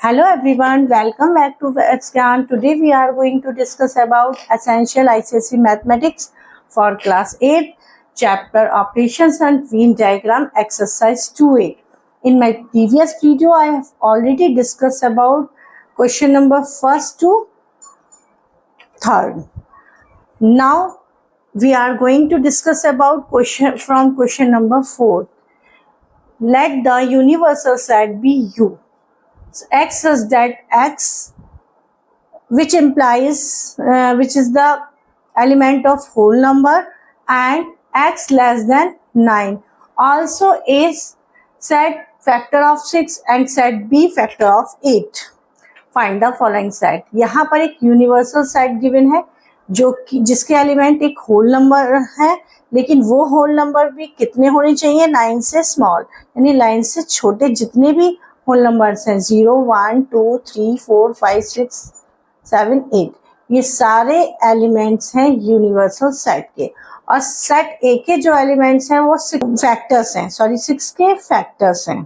Hello everyone, welcome back to Vetscan. Today we are going to discuss about essential ICSE mathematics for class 8, chapter operations and Venn diagram exercise 2A. In my previous video, I have already discussed about question number 1st to 3rd. Now we are going to discuss about question number 4. Let the universal set be U. So x such that x, which implies which is the element of whole number, and x less than 9. Also is set factor of 6 and set b factor of 8. Find the following set. यहाँ पर एक universal set given है जो कि जिसके element एक whole number है, लेकिन वो होल नंबर भी कितने होने चाहिए? 9 से स्मॉल, यानी 9 से छोटे जितने भी होल नंबर्स हैं 0, 1, 2, 3, 4, 5, 6, 7, 8, ये सारे एलिमेंट्स हैं यूनिवर्सल सेट के। और सेट ए के जो एलिमेंट्स हैं वो 6 फैक्टर्स हैं, 6 के फैक्टर्स हैं,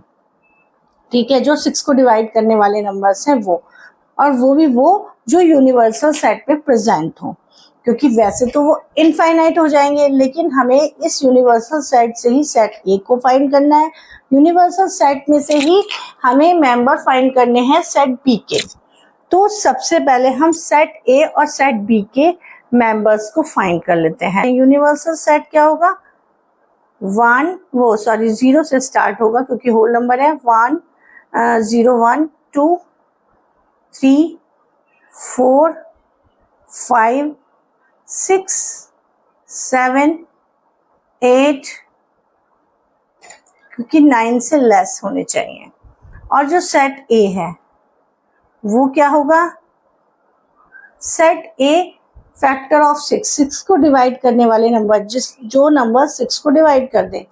ठीक है, जो 6 को डिवाइड करने वाले नंबर्स हैं वो, और वो भी वो जो यूनिवर्सल सेट में प्रेजेंट हो, क्योंकि वैसे तो वो इनफाइनाइट हो जाएंगे, लेकिन हमें इस यूनिवर्सल सेट से ही सेट ए को फाइंड करना है, यूनिवर्सल सेट में से ही हमें मेंबर फाइंड करने हैं सेट बी के। तो सबसे पहले हम सेट ए और सेट बी के मेंबर्स को फाइंड कर लेते हैं। यूनिवर्सल सेट क्या होगा? 0 से स्टार्ट होगा क्योंकि होल नंबर है। 1, 0, 1, 2, 3, 4, 5, 6, 7, 8, क्योंकि 9 से लेस होने चाहिए। और जो सेट ए है वो क्या होगा? सेट ए फैक्टर ऑफ 6 को डिवाइड करने वाले नंबर, जो नंबर 6 को डिवाइड कर दे,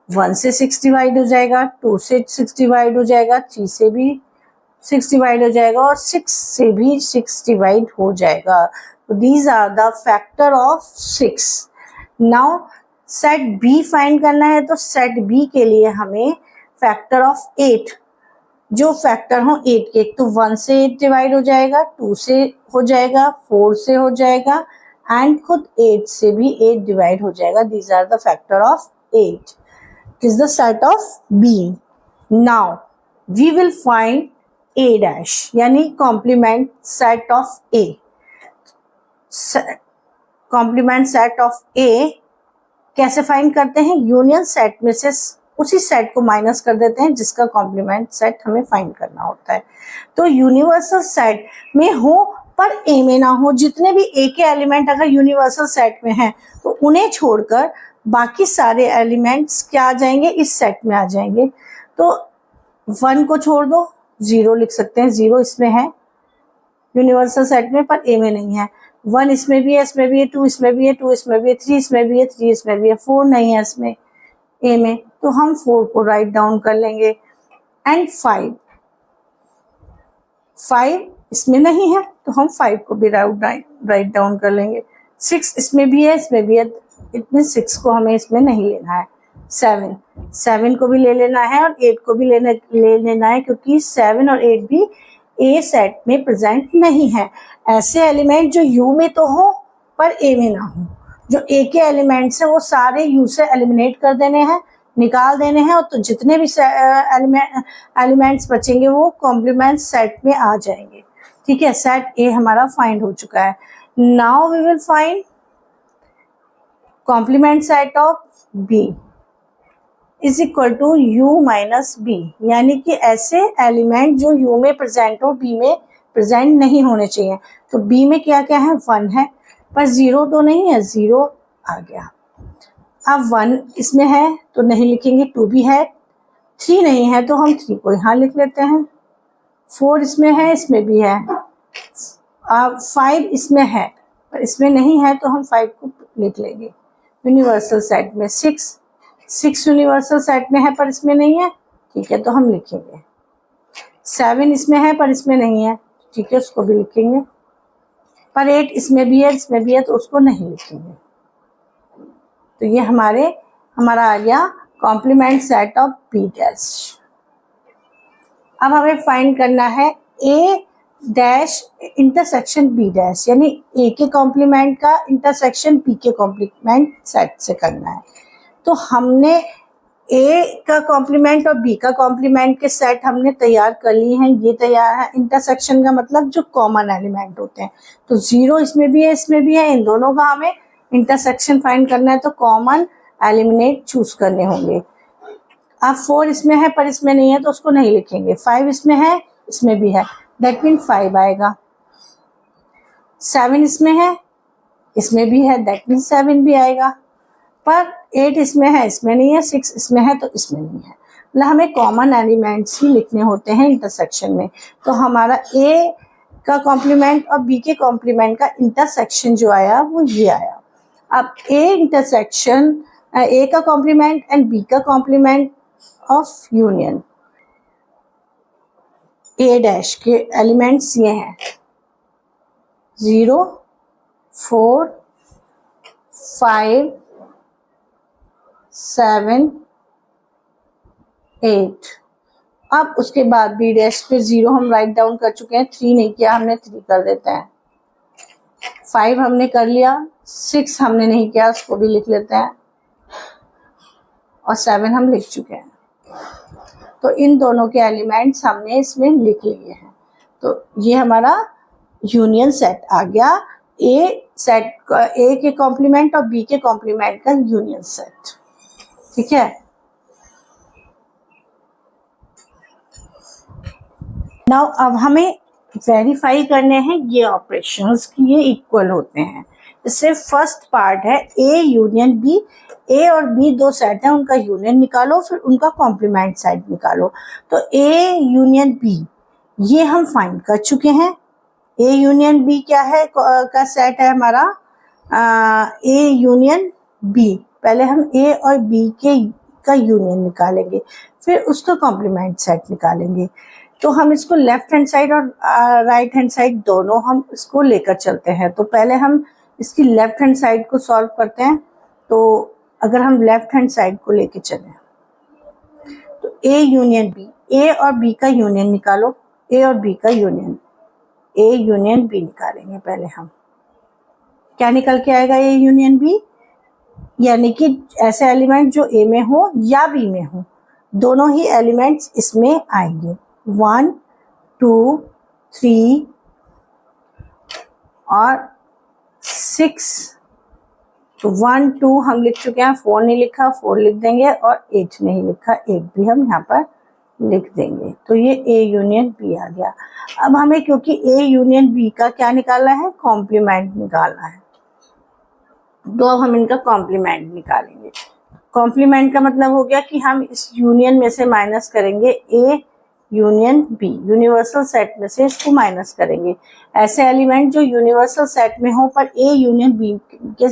1 से 6 डिवाइड हो जाएगा, 2 से 6 डिवाइड हो जाएगा, 3 से भी 6 डिवाइड हो जाएगा, और 6 से भी 6 डिवाइड हो जाएगा। तो these are the factor of 6। Now set B find करना है, तो सेट बी के लिए हमें फैक्टर ऑफ 8, जो फैक्टर हो 8 के, तो 1 से 8 डिवाइड हो जाएगा, 2 से हो जाएगा, 4 से हो जाएगा, एंड खुद 8 से भी 8 डिवाइड हो जाएगा। These are the factor of 8। It is the set of B. Now we will find A dash, यानी complement set of A. Complement set of A कैसे फाइंड करते हैं? यूनियन सेट में से उसी सेट को माइनस कर देते हैं जिसका कॉम्प्लीमेंट सेट हमें फाइंड करना होता है। तो यूनिवर्सल सेट में हो पर ए में ना हो, जितने भी ए के एलिमेंट अगर यूनिवर्सल सेट में हैं तो उन्हें छोड़कर बाकी सारे एलिमेंट्स क्या आ जाएंगे? इस सेट में आ जाएंगे। तो 1 को छोड़ दो, 0 लिख सकते हैं, 0 इसमें है यूनिवर्सल सेट में पर ए में नहीं है। 1 इसमें भी है, इसमें भी है, 2 इसमें भी है, 2 इसमें भी है, 3 इसमें भी है, 3 इसमें भी है, 4 नहीं है इसमें ए में, तो हम 4 को राइट डाउन कर लेंगे। एंड 5 इसमें नहीं है तो हम 5 को भी राइट डाउन कर लेंगे। 6 इसमें भी है, इसमें भी है, इतने 6 को हमें इसमें नहीं लेना है। 7 को भी ले लेना है और 8 को भी ले लेना है, क्योंकि 7 और 8 भी ए सेट में प्रेजेंट नहीं है। ऐसे एलिमेंट जो यू में तो हो पर ए में ना हो, जो ए के एलिमेंट्स हैं वो सारे यू से एलिमिनेट कर देने हैं, निकाल देने हैं, और तो जितने भी एलिमेंट्स बचेंगे वो कॉम्प्लीमेंट सेट में आ जाएंगे। ठीक है, सेट ए हमारा फाइंड हो चुका है। Now we will find complement set of B is equal to U minus B, यानी कि ऐसे एलिमेंट जो यू में प्रेजेंट हो बी में प्रेजेंट नहीं होने चाहिए। तो बी में क्या क्या है? 1 है पर 0 तो नहीं है, 0 आ गया। अब 1 इसमें है तो नहीं लिखेंगे, 2 भी है, 3 नहीं है तो हम 3 को यहाँ लिख लेते हैं, 4 इसमें है, इसमें भी है, 5 इसमें है पर इसमें नहीं है तो हम 5 को लिख लेंगे। यूनिवर्सल सेट में 6 यूनिवर्सल सेट में है पर इसमें नहीं है, ठीक है, तो हम लिखेंगे। 7 इसमें है पर इसमें नहीं है, ठीक है, उसको भी लिखेंगे। पर 8 इसमें भी है तो उसको नहीं लिखेंगे। तो ये हमारा आ गया complement set of B dash. अब हमें फाइंड करना है A dash intersection B dash, यानी ए के कॉम्प्लीमेंट का इंटरसेक्शन बी के कॉम्प्लीमेंट सेट से करना है। तो हमने ए का कॉम्प्लीमेंट और बी का कॉम्प्लीमेंट के सेट हमने तैयार कर लिए हैं, ये तैयार है। इंटरसेक्शन का मतलब जो कॉमन एलिमेंट होते हैं, तो 0 इसमें भी है इसमें भी है, इन दोनों का हमें इंटरसेक्शन फाइंड करना है, तो कॉमन एलिमिनेट चूज करने होंगे। अब 4 इसमें है पर इसमें नहीं है तो उसको नहीं लिखेंगे। 5 इसमें है इसमें भी है, दैट मीन 5 आएगा। 7 इसमें है इसमें भी है, दैट मीन 7 भी आएगा। पर 8 इसमें है इसमें नहीं है, 6 इसमें है तो इसमें नहीं है। मतलब हमें कॉमन एलिमेंट्स ही लिखने होते हैं इंटरसेक्शन में। तो हमारा ए का कॉम्प्लीमेंट और बी के कॉम्प्लीमेंट का इंटरसेक्शन जो आया वो ये आया। अब ए का कॉम्प्लीमेंट एंड बी का complement of union A dash के एलिमेंट्स ये हैं 0, 4, 5, 7, 8। अब उसके बाद बी डैश पे 0 हम राइट डाउन कर चुके हैं, 3 नहीं किया हमने, 3 कर देते हैं। 5 हमने कर लिया, 6 हमने नहीं किया, उसको भी लिख लेते हैं, और 7 हम लिख चुके हैं। तो इन दोनों के एलिमेंट्स हमने इसमें लिख लिए हैं। तो ये हमारा यूनियन सेट आ गया, ए के कॉम्प्लीमेंट और बी के कॉम्प्लीमेंट का यूनियन सेट। ठीक है, नाउ अब हमें वेरीफाई करने हैं ये ऑपरेशंस कि ये इक्वल होते हैं। इससे फर्स्ट पार्ट है ए यूनियन बी। ए और बी दो सेट हैं, उनका यूनियन निकालो, फिर उनका कॉम्प्लीमेंट सेट निकालो। तो ए यूनियन बी ये हम फाइंड कर चुके हैं। ए यूनियन बी क्या है का सेट है हमारा ए यूनियन बी। पहले हम ए और बी का यूनियन निकालेंगे, फिर उसका कॉम्प्लीमेंट सेट निकालेंगे। तो हम इसको लेफ्ट हैंड साइड और राइट हैंड साइड दोनों हम इसको लेकर चलते हैं। तो पहले हम इसकी लेफ्ट हैंड साइड को सॉल्व करते हैं। तो अगर हम लेफ्ट हैंड साइड को लेके चलें तो ए यूनियन बी, ए और बी का यूनियन निकालो। ए और बी का यूनियन, ए यूनियन बी निकालेंगे पहले हम। क्या निकल के आएगा ए यूनियन बी, यानी कि ऐसे एलिमेंट जो ए में हो या बी में हो, दोनों ही एलिमेंट्स इसमें आएंगे। 1, 2, 3 और 6। तो 1, 2 हम लिख चुके हैं, 4 नहीं लिखा, 4 लिख देंगे, और 8 नहीं लिखा, 8 भी हम यहाँ पर लिख देंगे। तो ये ए यूनियन बी आ गया। अब हमें क्योंकि ए यूनियन बी का क्या निकालना है, कॉम्प्लीमेंट निकालना है, तो अब हम इनका कॉम्प्लीमेंट निकालेंगे। कॉम्प्लीमेंट का मतलब हो गया कि हम इस यूनियन में से माइनस करेंगे A union B, universal set में से इसको माइनस करेंगे। ऐसे एलिमेंट जो यूनिवर्सल सेट में हो पर ए यूनियन बी के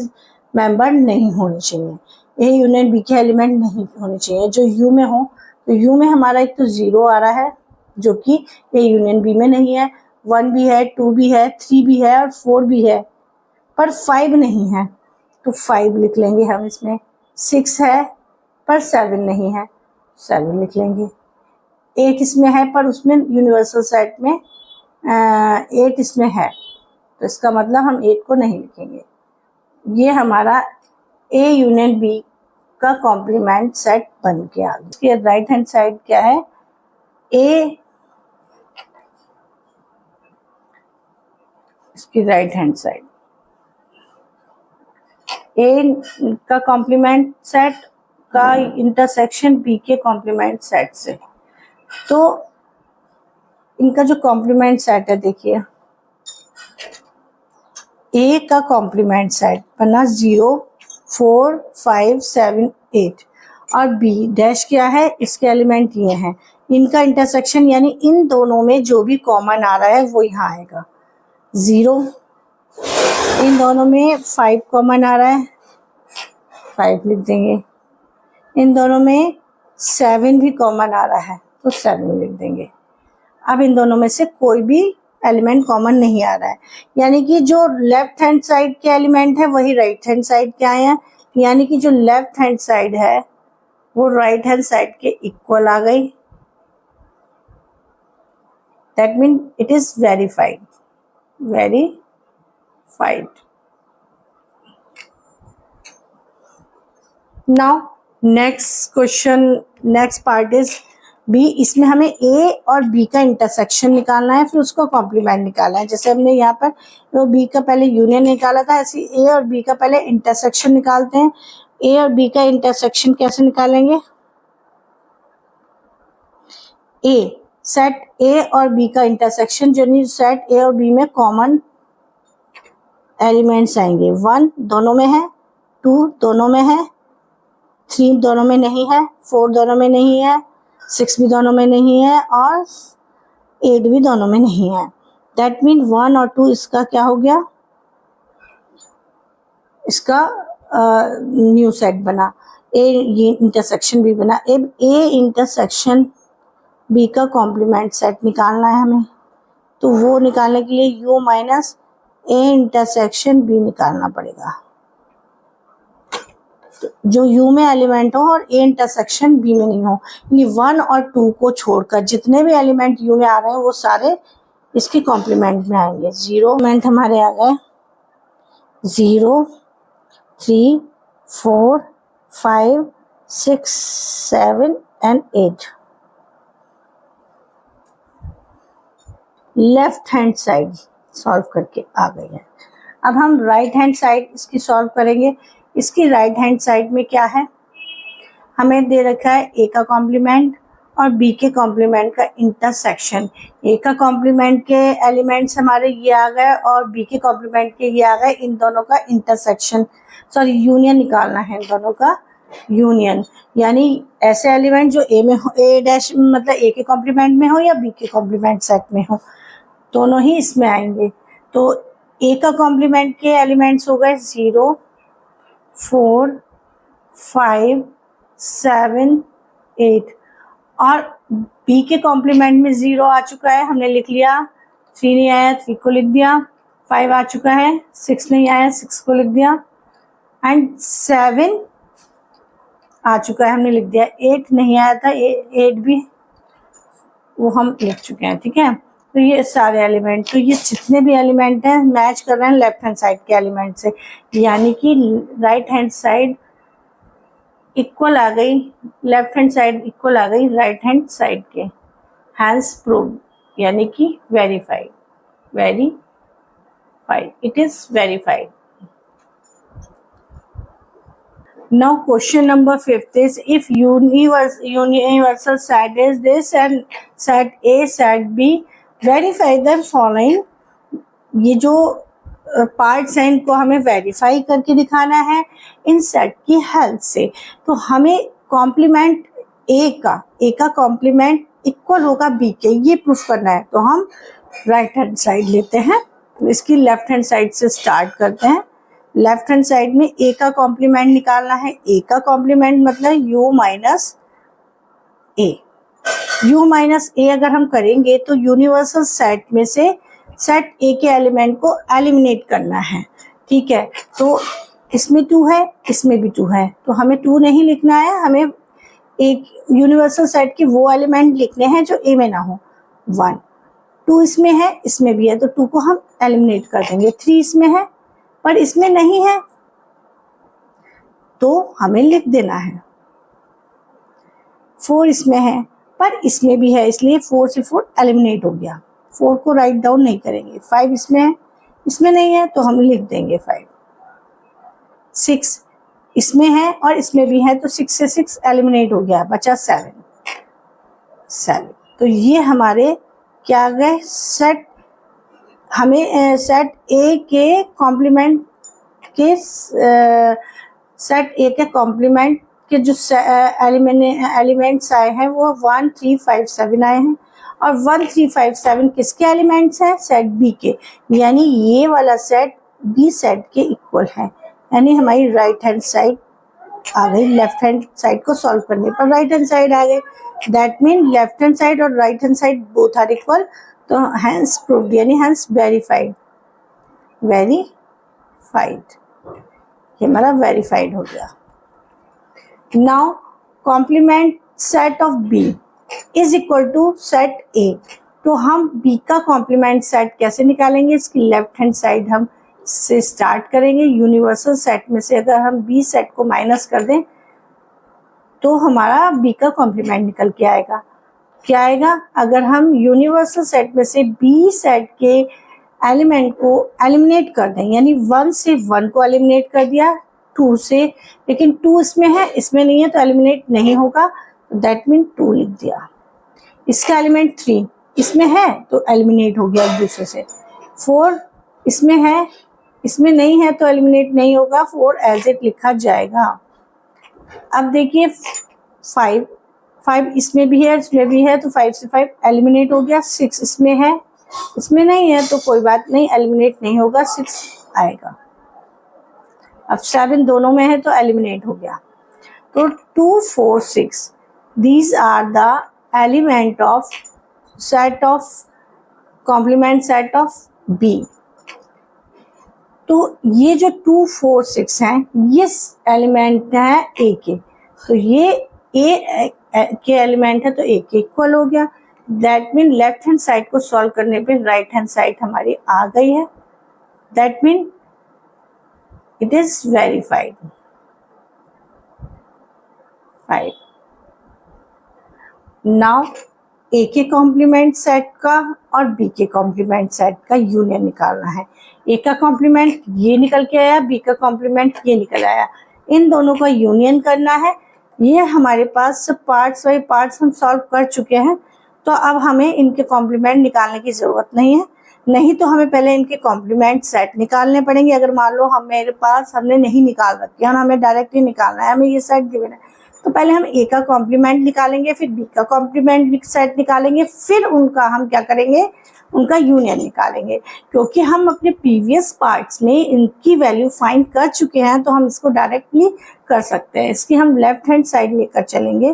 मेंबर नहीं होने चाहिए, ए यूनियन बी के एलिमेंट नहीं होने चाहिए। जो यू में हो, तो यू में हमारा एक तो 0 आ रहा है जो कि ए यूनियन बी में नहीं है, 1 भी है, 2 भी है, 3 भी है और 4 भी है, पर 5 नहीं है, तो 5 लिख लेंगे हम इसमें। 6 है पर 7 नहीं है, 7 लिख लेंगे। 8 इसमें है पर उसमें यूनिवर्सल सेट में 8 इसमें है, तो इसका मतलब हम 8 को नहीं लिखेंगे। ये हमारा ए यूनियन बी का कॉम्प्लीमेंट सेट बन के आ गया। इसके राइट हैंड साइड क्या है, ए, इसकी राइट हैंड साइड ए का कॉम्प्लीमेंट सेट का इंटरसेक्शन बी के कॉम्प्लीमेंट सेट से। तो इनका जो कॉम्प्लीमेंट सेट है, देखिए ए का कॉम्प्लीमेंट सेट बना 0, 4, 5, 7, 8 और बी डैश क्या है, इसके एलिमेंट ये हैं। इनका इंटरसेक्शन यानी इन दोनों में जो भी कॉमन आ रहा है वो यहाँ आएगा। 0, इन दोनों में 5 कॉमन आ रहा है, 5 लिख देंगे। इन दोनों में 7 भी कॉमन आ रहा है तो 7 लिख देंगे। अब इन दोनों में से कोई भी एलिमेंट कॉमन नहीं आ रहा है, यानी कि जो लेफ्ट हैंड साइड के एलिमेंट है वही राइट हैंड साइड के आए हैं, यानी कि जो लेफ्ट हैंड साइड है वो राइट हैंड साइड के इक्वल आ गई। that means it is verified. Now next question, next part is B. इसमें हमें A और B का इंटरसेक्शन निकालना है, फिर उसको कॉम्प्लीमेंट निकालना है। जैसे हमने यहाँ पर तो B का पहले यूनियन निकाला था, ऐसे A और B का पहले इंटरसेक्शन निकालते हैं। A और B का इंटरसेक्शन कैसे निकालेंगे? A सेट A और B का इंटरसेक्शन यानी सेट A और B में कॉमन एलिमेंट्स आएंगे। 1 दोनों में है, 2 दोनों में है, 3 दोनों में नहीं है, 4 दोनों में नहीं है, 6 भी दोनों में नहीं है और 8 भी दोनों में नहीं है। दैट मीन 1 और 2 इसका क्या हो गया? इसका न्यू सेट बना। ए ये इंटरसेक्शन भी बना। अब ए इंटरसेक्शन बी का कॉम्प्लीमेंट सेट निकालना है हमें, तो वो निकालने के लिए U minus A intersection B निकालना पड़ेगा। जो U में एलिमेंट हो और A इंटरसेक्शन B में नहीं हो, यानी 1 और 2 को छोड़कर जितने भी एलिमेंट U में आ रहे हैं वो सारे इसके कॉम्प्लीमेंट में आएंगे। 0 एलिमेंट हमारे आ गए 0, 3, 4, 5, 6, 7 and 8। Left hand side solve करके आ गए हैं। अब हम राइट हैंड साइड इसकी सॉल्व करेंगे। इसकी राइट हैंड साइड में क्या है? हमें दे रखा है A का कॉम्प्लीमेंट और B के कॉम्प्लीमेंट का इंटरसेक्शन। A का कॉम्प्लीमेंट के एलिमेंट्स हमारे ये आ गए और B के कॉम्प्लीमेंट के ये आ गए। इन दोनों का इंटरसेक्शन यूनियन निकालना है, इन दोनों का यूनियन, यानी ऐसे एलिमेंट जो A में हो, A डैश मतलब A के कॉम्प्लीमेंट में हो या B के कॉम्प्लीमेंट सेट में हो, दोनों ही इसमें आएंगे। तो A का कॉम्प्लीमेंट के एलिमेंट्स हो गए 0, 4, 5, 7, 8 और B के कॉम्प्लीमेंट में 0 आ चुका है, हमने लिख लिया। 3 नहीं आया, 3 को लिख दिया। 5 आ चुका है, 6 नहीं आया, 6 को लिख दिया। एंड 7 आ चुका है, हमने लिख दिया। 8 नहीं आया था, 8 भी वो हम लिख चुके हैं। ठीक है, तो ये सारे एलिमेंट, तो ये जितने भी एलिमेंट हैं मैच कर रहे हैं लेफ्ट हैंड साइड के एलिमेंट से, यानी कि राइट हैंड साइड इक्वल आ गई, लेफ्ट हैंड साइड इक्वल आ गई राइट हैंड साइड के। हैंस प्रूव्ड यानी कि verified, it is verified. Now question number 5 is, if universal set is this and set A set B, verify the following। ये जो parts हैं इनको हमें verify करके दिखाना है इन सेट की हेल्प से। तो हमें कॉम्प्लीमेंट A का कॉम्प्लीमेंट इक्वल होगा B के, ये प्रूफ करना है। तो हम राइट हैंड साइड लेते हैं, इसकी लेफ्ट हैंड साइड से स्टार्ट करते हैं। लेफ्ट हैंड साइड में A का कॉम्प्लीमेंट निकालना है। A का कॉम्प्लीमेंट मतलब U minus A। U minus A अगर हम करेंगे तो यूनिवर्सल सेट में से सेट A के एलिमेंट को एलिमिनेट करना है। ठीक है, तो इसमें 2 है, इसमें भी 2 है, तो हमें 2 नहीं लिखना है, हमें एक यूनिवर्सल सेट के वो एलिमेंट लिखने हैं जो A में ना हो। 1, 2 इसमें है, इसमें भी है, तो 2 को हम एलिमिनेट कर देंगे। 3 इसमें है पर इसमें नहीं है, तो हमें लिख देना है। 4 इसमें है पर इसमें भी है, इसलिए 4 से 4 एलिमिनेट हो गया, 4 को राइट डाउन नहीं करेंगे। 5 इसमें है, इसमें नहीं है, तो हम लिख देंगे 5। 6 इसमें है और इसमें भी है, तो 6 से 6 एलिमिनेट हो गया, बचा 7। तो ये हमारे क्या गए सेट, हमें सेट A के कॉम्प्लीमेंट के सेट A के कॉम्प्लीमेंट के जो एलिमेंट्स आए हैं वो 1, 3, 5, 7 आए हैं। और 1, 3, 5, 7 किसके एलिमेंट्स हैं? सेट B के, यानी ये वाला सेट B सेट के इक्वल है, यानी हमारी राइट हैंड साइड आ गई। लेफ्ट हैंड साइड को सॉल्व करने पर राइट हैंड साइड आ गई। That mean left hand side और right hand side both are equal, तो हैंस प्रूव्ड यानी हैंस वेरीफाइड, ये हमारा वेरीफाइड हो गया। Now complement set of B is equal to set A। तो हम बी का कॉम्प्लीमेंट सेट कैसे निकालेंगे, इसकी लेफ्ट हैंड साइड हम से स्टार्ट करेंगे। यूनिवर्सल सेट में से अगर हम बी सेट को माइनस कर दें तो हमारा बी का कॉम्प्लीमेंट निकल के आएगा। क्या आएगा, अगर हम यूनिवर्सल सेट में से बी सेट के एलिमेंट को एलिमिनेट कर दें, यानी 1 से 1 को एलिमिनेट कर दिया 2 से, लेकिन 2 इसमें है इसमें नहीं है तो एलिमिनेट नहीं होगा, दैट मीन 2 लिख दिया। इसका एलिमेंट 3 इसमें है तो एलिमिनेट हो गया एक दूसरे से। 4 इसमें है इसमें नहीं है तो एलिमिनेट नहीं होगा, 4 एज इट लिखा जाएगा। अब देखिए 5 इसमें भी है इसमें भी है तो 5 से 5 एलिमिनेट हो गया। 6 इसमें है इसमें नहीं है तो कोई बात नहीं, एलिमिनेट नहीं होगा, 6 आएगा। अब 7 दोनों में है तो एलिमिनेट हो गया। तो 2 4 6 these are the element of set of complement set of B. तो ये जो 2 4 6 हैं ये एलिमेंट है ए के, तो ये ए के एलिमेंट है तो ए के इक्वल हो गया। That mean left hand side को सॉल्व करने पे राइट हैंड साइड हमारी आ गई है। That mean it is verified. 5 now A के कॉम्प्लीमेंट सेट का और बी के कॉम्प्लीमेंट सेट का यूनियन निकालना है। ए का कॉम्प्लीमेंट ये निकल के आया, बी का कॉम्प्लीमेंट ये निकल आया, इन दोनों का यूनियन करना है। ये हमारे पास पार्ट्स बाई पार्ट्स हम सॉल्व कर चुके हैं, तो अब हमें इनके कॉम्प्लीमेंट निकालने की ज़रूरत नहीं है। नहीं तो हमें पहले इनके कॉम्प्लीमेंट सेट निकालने पड़ेंगे। अगर मान लो मेरे पास हमने नहीं निकाल रखे हैं, हमें डायरेक्टली निकालना है, हमें ये सेट गिवन है, तो पहले हम ए का कॉम्प्लीमेंट निकालेंगे, फिर बी का कॉम्प्लीमेंट सेट निकालेंगे, फिर उनका हम क्या करेंगे, उनका यूनियन निकालेंगे। क्योंकि हम अपने प्रीवियस पार्ट्स में इनकी वैल्यू फाइंड कर चुके हैं तो हम इसको डायरेक्टली कर सकते हैं। इसकी हम लेफ्ट हैंड साइड लेकर चलेंगे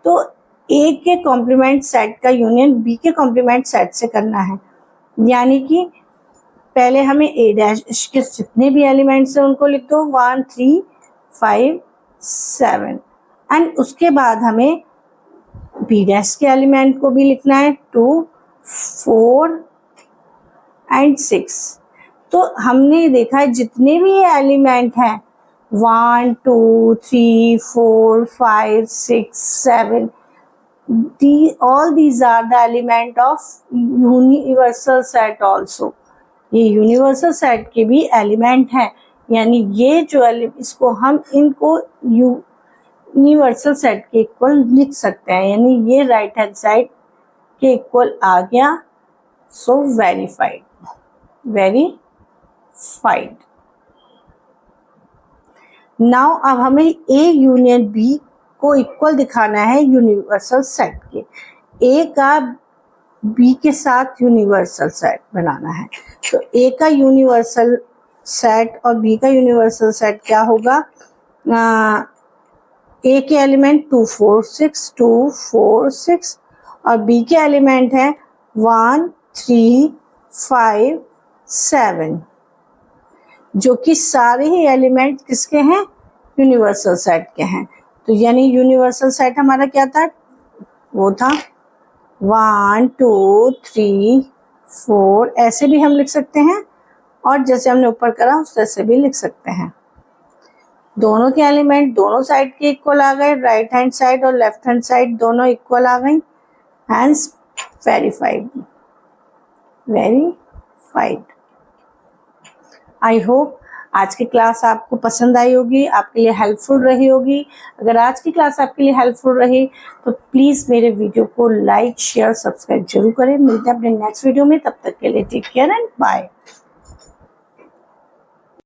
तो ए के कॉम्प्लीमेंट सेट का यूनियन बी के कॉम्प्लीमेंट सेट से करना है। यानी कि पहले हमें ए डैश के जितने भी एलिमेंट्स हैं उनको लिख दो 1 3 5 7, एंड उसके बाद हमें बी डैश के एलिमेंट को भी लिखना है 2 4 एंड 6। तो हमने देखा है जितने भी ये एलिमेंट हैं 1 2 3 4 5 6 7, all these are the element of universal set also। ये यूनिवर्सल सेट के भी एलिमेंट हैं, यानी ये जो इसको हम इनको यूनिवर्सल सेट के इक्वल लिख सकते हैं, यानी ये राइट हैंड साइड के इक्वल आ गया। सो वेरीफाइड। नाउ अब हमें ए यूनियन बी को इक्वल दिखाना है यूनिवर्सल सेट के। ए का बी के साथ यूनिवर्सल सेट बनाना है, तो ए का यूनिवर्सल सेट और बी का यूनिवर्सल सेट क्या होगा, ए के एलिमेंट 2 4 6 और बी के एलिमेंट है 1 3 5 7, जो कि सारे ही एलिमेंट किसके हैं, यूनिवर्सल सेट के हैं। तो यानी यूनिवर्सल सेट हमारा क्या था, वो था 1 2 3 4, ऐसे भी हम लिख सकते हैं और जैसे हमने ऊपर करा उस तरह से भी लिख सकते हैं। दोनों के एलिमेंट दोनों साइड के इक्वल आ गए, राइट हैंड साइड और लेफ्ट हैंड साइड दोनों इक्वल आ गई, हैंस वेरीफाइड। आई होप आज की क्लास आपको पसंद आई होगी, आपके लिए हेल्पफुल रही होगी। अगर आज की क्लास आपके लिए हेल्पफुल रही तो प्लीज़ मेरे वीडियो को लाइक शेयर सब्सक्राइब जरूर करें। मिलते हैं अपने नेक्स्ट वीडियो में, तब तक के लिए टेक केयर एंड बाय।